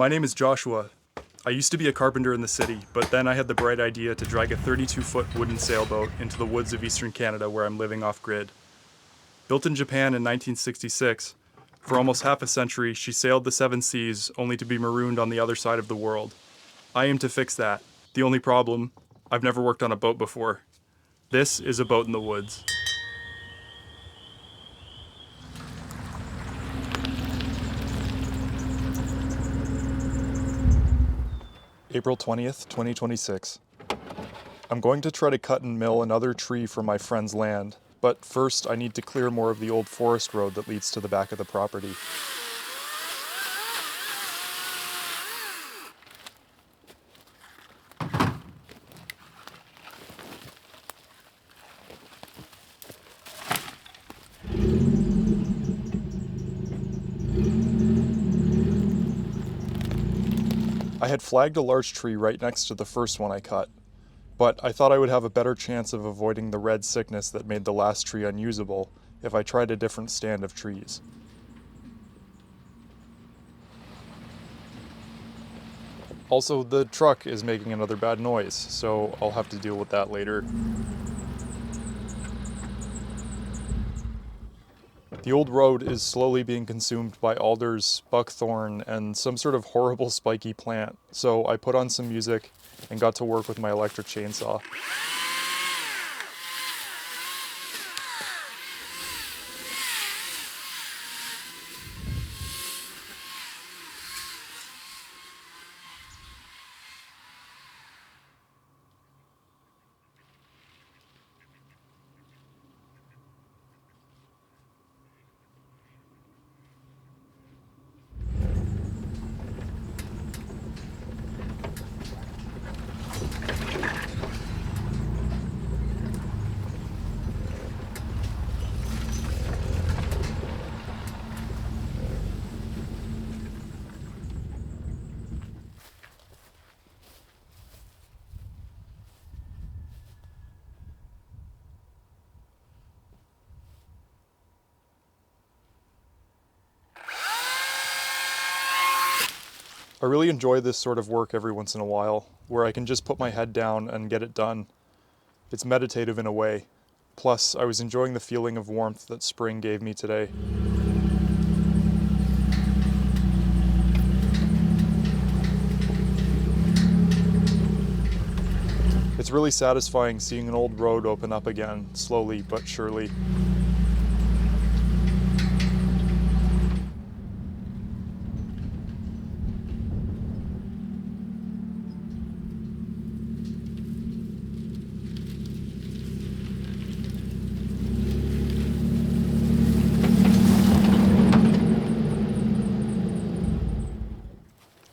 My name is Joshua. I used to be a carpenter in the city, but then I had the bright idea to drag a 32-foot wooden sailboat into the woods of eastern Canada where I'm living off-grid. Built in Japan in 1966, for almost half a century she sailed the seven seas only to be marooned on the other side of the world. I aim to fix that. The only problem, I've never worked on a boat before. This is a boat in the woods. April 20th, 2026. I'm going to try to cut and mill another tree from my friend's land, but first I need to clear more of the old forest road that leads to the back of the property. I had flagged a large tree right next to the first one I cut, but I thought I would have a better chance of avoiding the red sickness that made the last tree unusable if I tried a different stand of trees. Also, the truck is making another bad noise, so I'll have to deal with that later. The old road is slowly being consumed by alders, buckthorn, and some sort of horrible spiky plant, so I put on some music and got to work with my electric chainsaw. I really enjoy this sort of work every once in a while, where I can just put my head down and get it done. It's meditative in a way. Plus, I was enjoying the feeling of warmth that spring gave me today. It's really satisfying seeing an old road open up again, slowly but surely.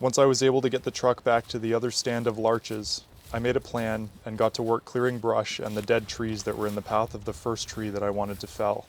Once I was able to get the truck back to the other stand of larches, I made a plan and got to work clearing brush and the dead trees that were in the path of the first tree that I wanted to fell.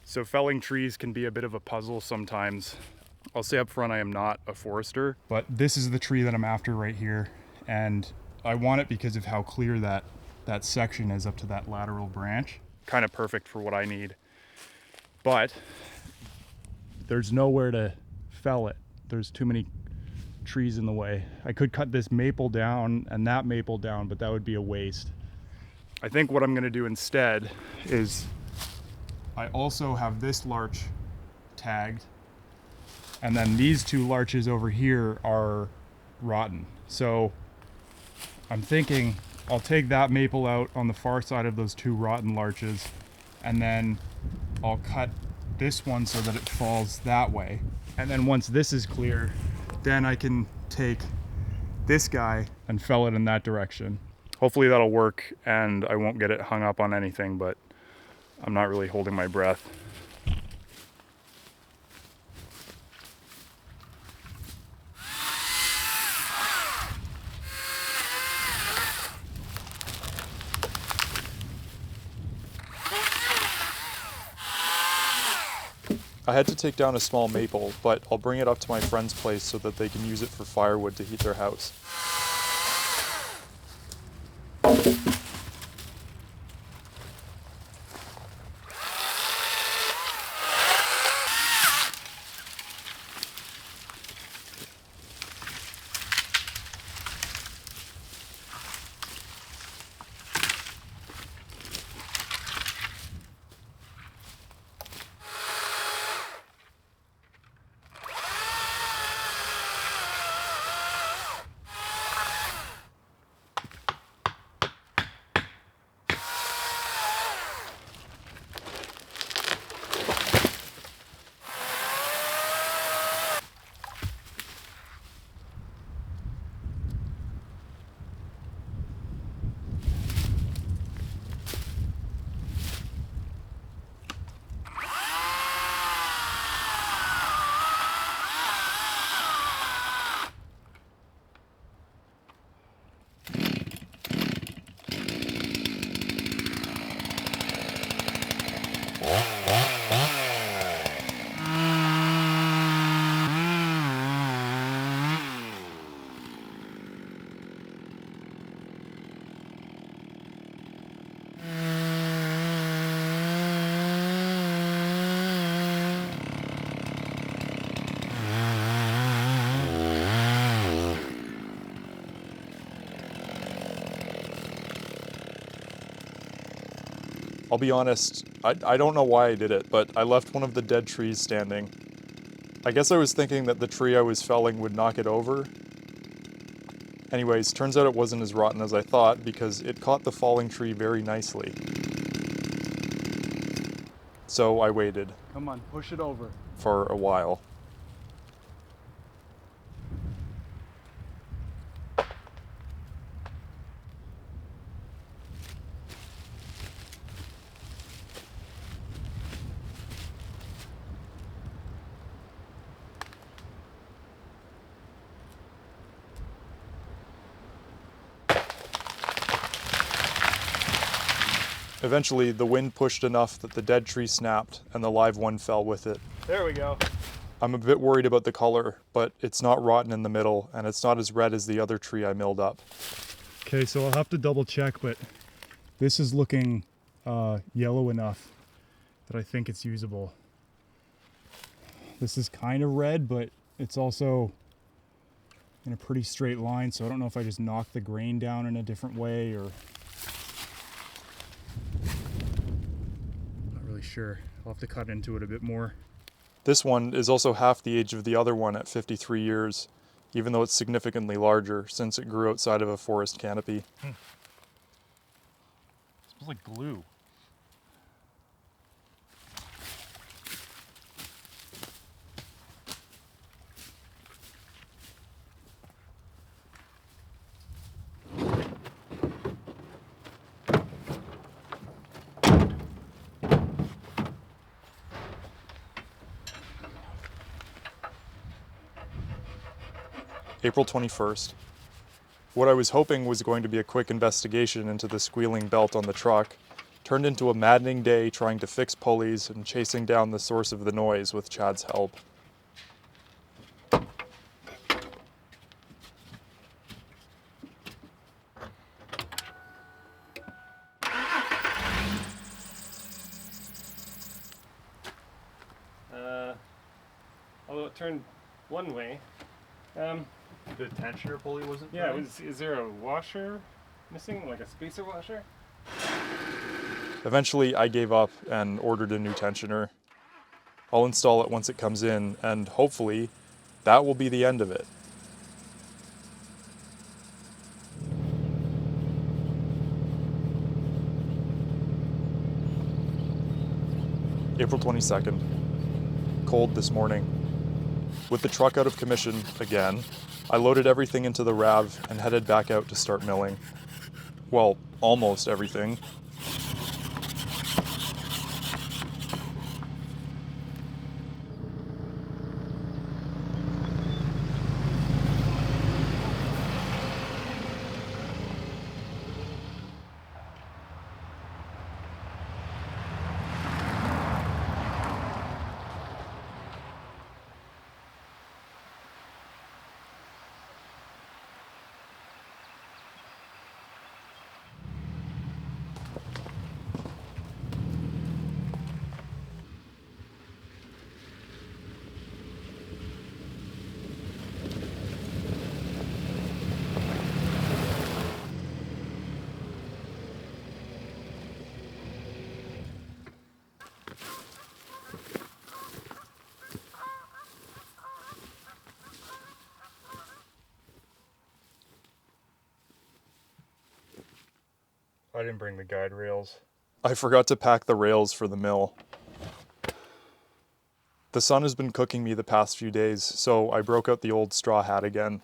So felling trees can be a bit of a puzzle sometimes. I'll say up front I am not a forester, but this is the tree that I'm after right here, and I want it because of how clear that section is up to that lateral branch. Kind of perfect for what I need. But there's nowhere to fell it. There's too many trees in the way. I could cut this maple down and that maple down, but that would be a waste. I think what I'm gonna do instead is I also have this larch tagged, and then these two larches over here are rotten. So I'm thinking I'll take that maple out on the far side of those two rotten larches, and then I'll cut this one so that it falls that way. And then once this is clear, then I can take this guy and fell it in that direction. Hopefully that'll work and I won't get it hung up on anything, but I'm not really holding my breath. I had to take down a small maple, but I'll bring it up to my friend's place so that they can use it for firewood to heat their house. I'll be honest, I don't know why I did it, but I left one of the dead trees standing. I guess I was thinking that the tree I was felling would knock it over. Anyways, turns out it wasn't as rotten as I thought because it caught the falling tree very nicely. So I waited. Come on, push it over. For a while. Eventually, the wind pushed enough that the dead tree snapped and the live one fell with it. There we go. I'm a bit worried about the color, but it's not rotten in the middle and it's not as red as the other tree I milled up. Okay, so I'll have to double check, but this is looking yellow enough that I think it's usable. This is kind of red, but it's also in a pretty straight line, so I don't know if I just knock the grain down in a different way or... Not really sure. I'll have to cut into it a bit more. This one is also half the age of the other one at 53 years, even though it's significantly larger since it grew outside of a forest canopy. It smells like glue. April 21st. What I was hoping was going to be a quick investigation into the squealing belt on the truck turned into a maddening day trying to fix pulleys and chasing down the source of the noise with Chad's help. Although it turned one way. The tensioner pulley wasn't? Yeah, is there a washer missing, like a spacer washer? Eventually, I gave up and ordered a new tensioner. I'll install it once it comes in, and hopefully, that will be the end of it. April 22nd. Cold this morning. With the truck out of commission again, I loaded everything into the RAV and headed back out to start milling. Well, almost everything. I didn't bring the guide rails. I forgot to pack the rails for the mill. The sun has been cooking me the past few days, so I broke out the old straw hat again.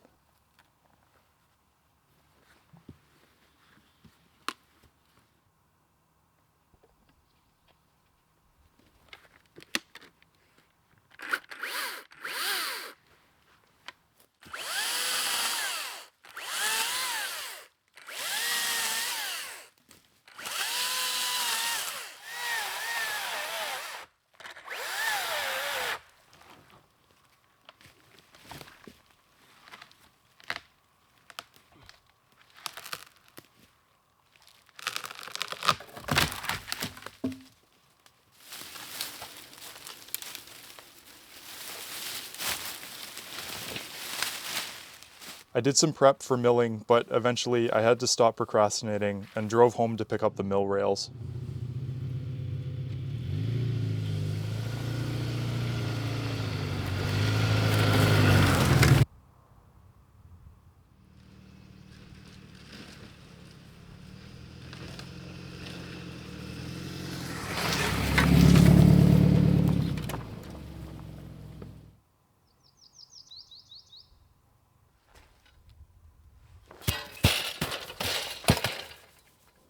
I did some prep for milling, but eventually I had to stop procrastinating and drove home to pick up the mill rails.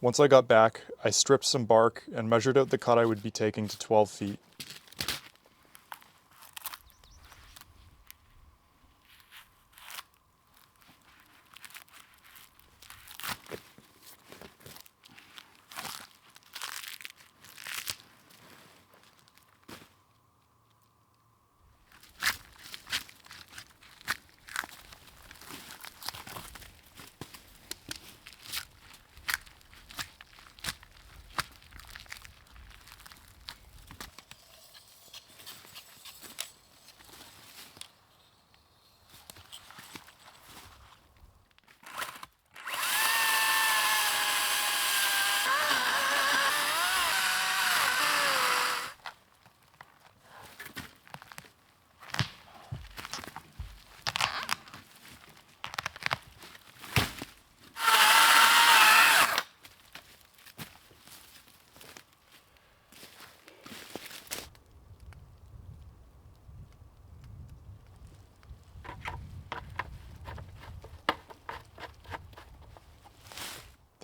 Once I got back, I stripped some bark and measured out the cut I would be taking to 12 feet.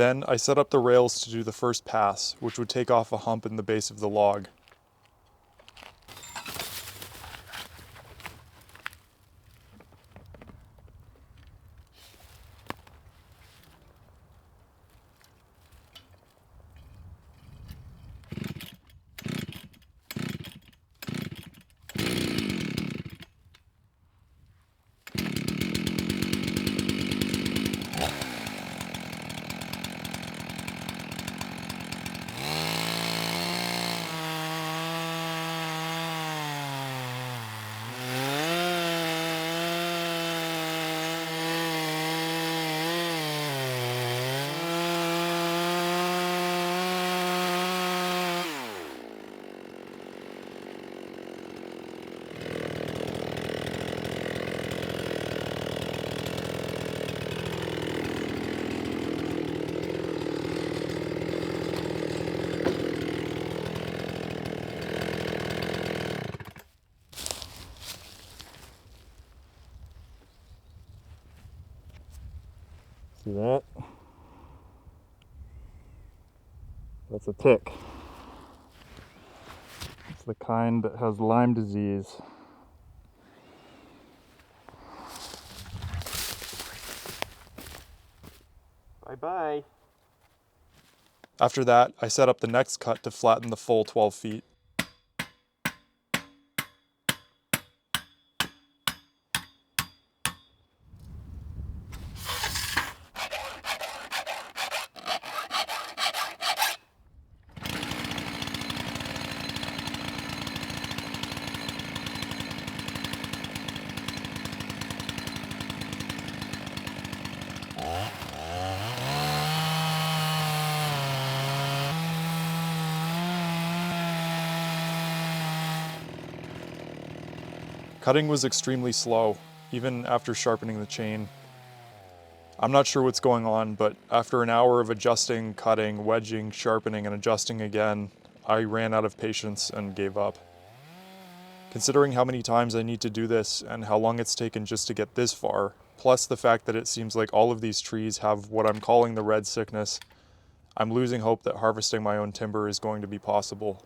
Then I set up the rails to do the first pass, which would take off a hump in the base of the log. See that? That's a tick. It's the kind that has Lyme disease. Bye-bye. After that, I set up the next cut to flatten the full 12 feet. Cutting was extremely slow, even after sharpening the chain. I'm not sure what's going on, but after an hour of adjusting, cutting, wedging, sharpening, and adjusting again, I ran out of patience and gave up. Considering how many times I need to do this and how long it's taken just to get this far, plus the fact that it seems like all of these trees have what I'm calling the red sickness, I'm losing hope that harvesting my own timber is going to be possible.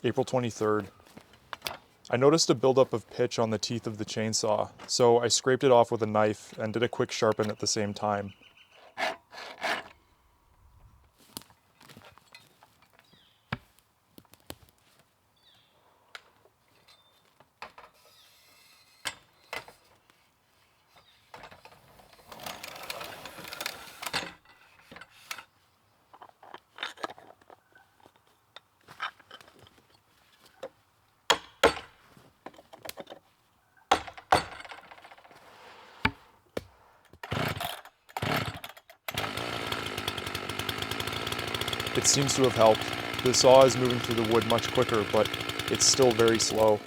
April 23rd. I noticed a buildup of pitch on the teeth of the chainsaw, so I scraped it off with a knife and did a quick sharpen at the same time. It seems to have helped. The saw is moving through the wood much quicker, but it's still very slow.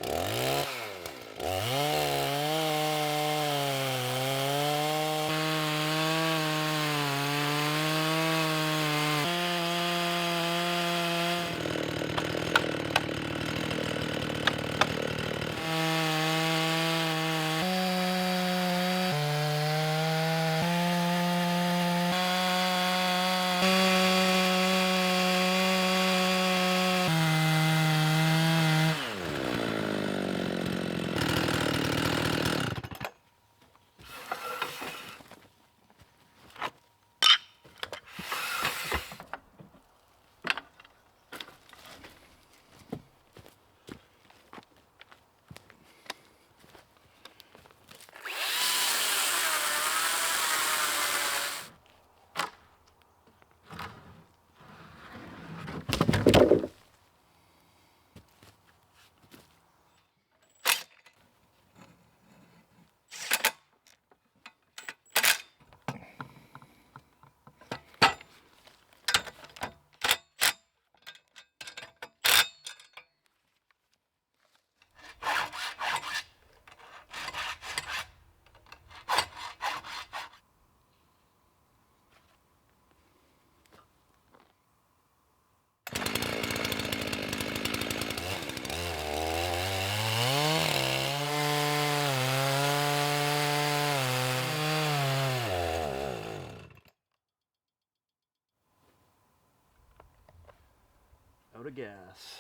Out of gas.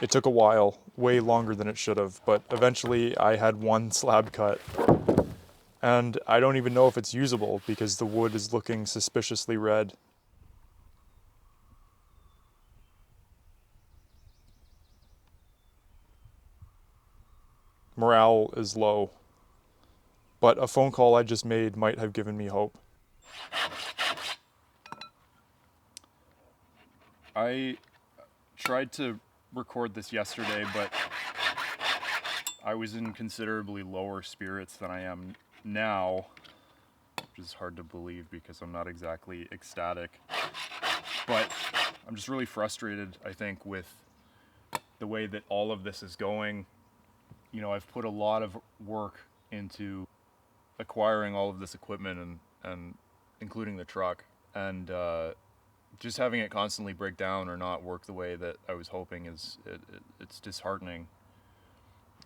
It took a while, way longer than it should have, but eventually I had one slab cut. And I don't even know if it's usable because the wood is looking suspiciously red. Morale is low, but a phone call I just made might have given me hope. I tried to record this yesterday, but I was in considerably lower spirits than I am now, which is hard to believe because I'm not exactly ecstatic. But I'm just really frustrated, I think, with the way that all of this is going. You know, I've put a lot of work into acquiring all of this equipment and including the truck, and just having it constantly break down or not work the way that I was hoping it's disheartening.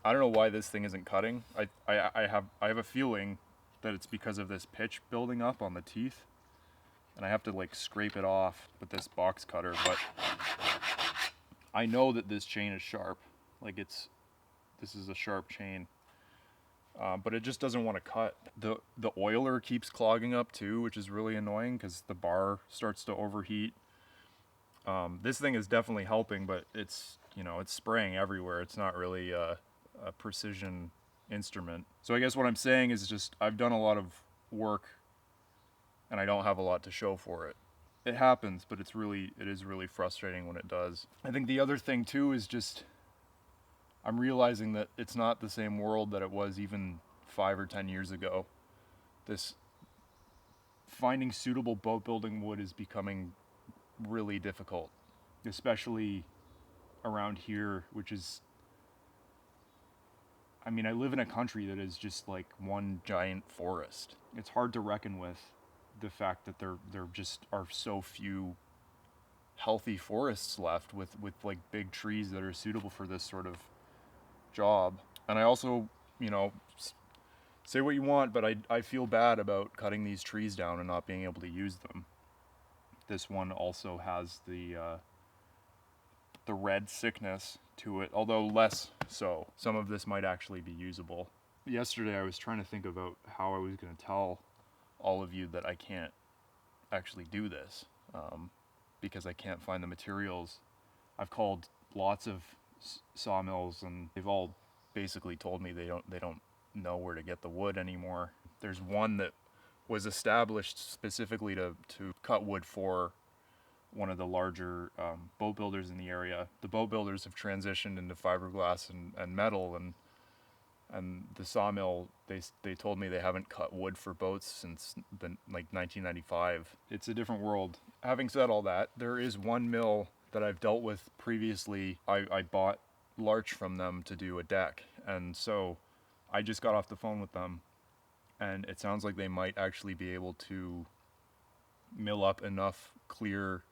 I don't know why this thing isn't cutting. I have a feeling that it's because of this pitch building up on the teeth. And I have to like scrape it off with this box cutter, but I know that this chain is sharp. Like this is a sharp chain. But it just doesn't want to cut. The oiler keeps clogging up too, which is really annoying because the bar starts to overheat. This thing is definitely helping, but it's, you know, it's spraying everywhere. It's not really a precision instrument. So I guess what I'm saying is just I've done a lot of work and I don't have a lot to show for it. It happens, but it is really frustrating when it does. I think the other thing too is just I'm realizing that it's not the same world that it was even 5 or 10 years ago. This finding suitable boat building wood is becoming really difficult, especially around here, which is, I mean, I live in a country that is just like one giant forest. It's hard to reckon with the fact that there just are so few healthy forests left with like big trees that are suitable for this sort of job. And I also, you know, say what you want, but I feel bad about cutting these trees down and not being able to use them. This one also has the red sickness to it, although less so. Some of this might actually be usable. Yesterday I was trying to think about how I was going to tell all of you that I can't actually do this because I can't find the materials. I've called lots of sawmills and they've all basically told me they don't know where to get the wood anymore. There's one that was established specifically to cut wood for one of the larger boat builders in the area. The boat builders have transitioned into fiberglass and metal, and the sawmill, they told me they haven't cut wood for boats since like 1995. It's a different world. Having said all that, there is one mill that I've dealt with previously. I bought larch from them to do a deck, and so I just got off the phone with them, and it sounds like they might actually be able to mill up enough clear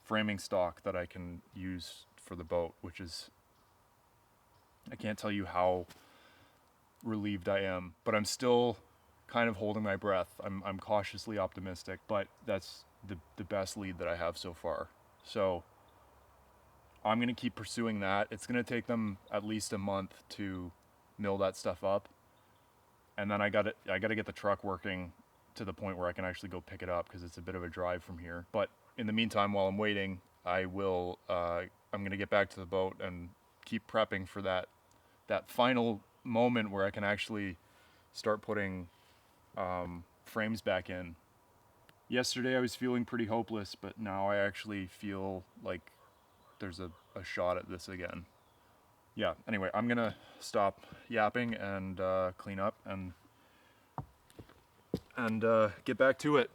framing stock that I can use for the boat, which is, I can't tell you how relieved I am, but I'm still kind of holding my breath. I'm cautiously optimistic, but that's the best lead that I have so far. So I'm gonna keep pursuing that. It's gonna take them at least a month to mill that stuff up, and then I gotta get the truck working to the point where I can actually go pick it up because it's a bit of a drive from here. But in the meantime, while I'm waiting, I'm gonna get back to the boat and keep prepping for that final moment where I can actually start putting frames back in. Yesterday I was feeling pretty hopeless, but now I actually feel like there's a shot at this again. Yeah, anyway, I'm gonna stop yapping and clean up and get back to it.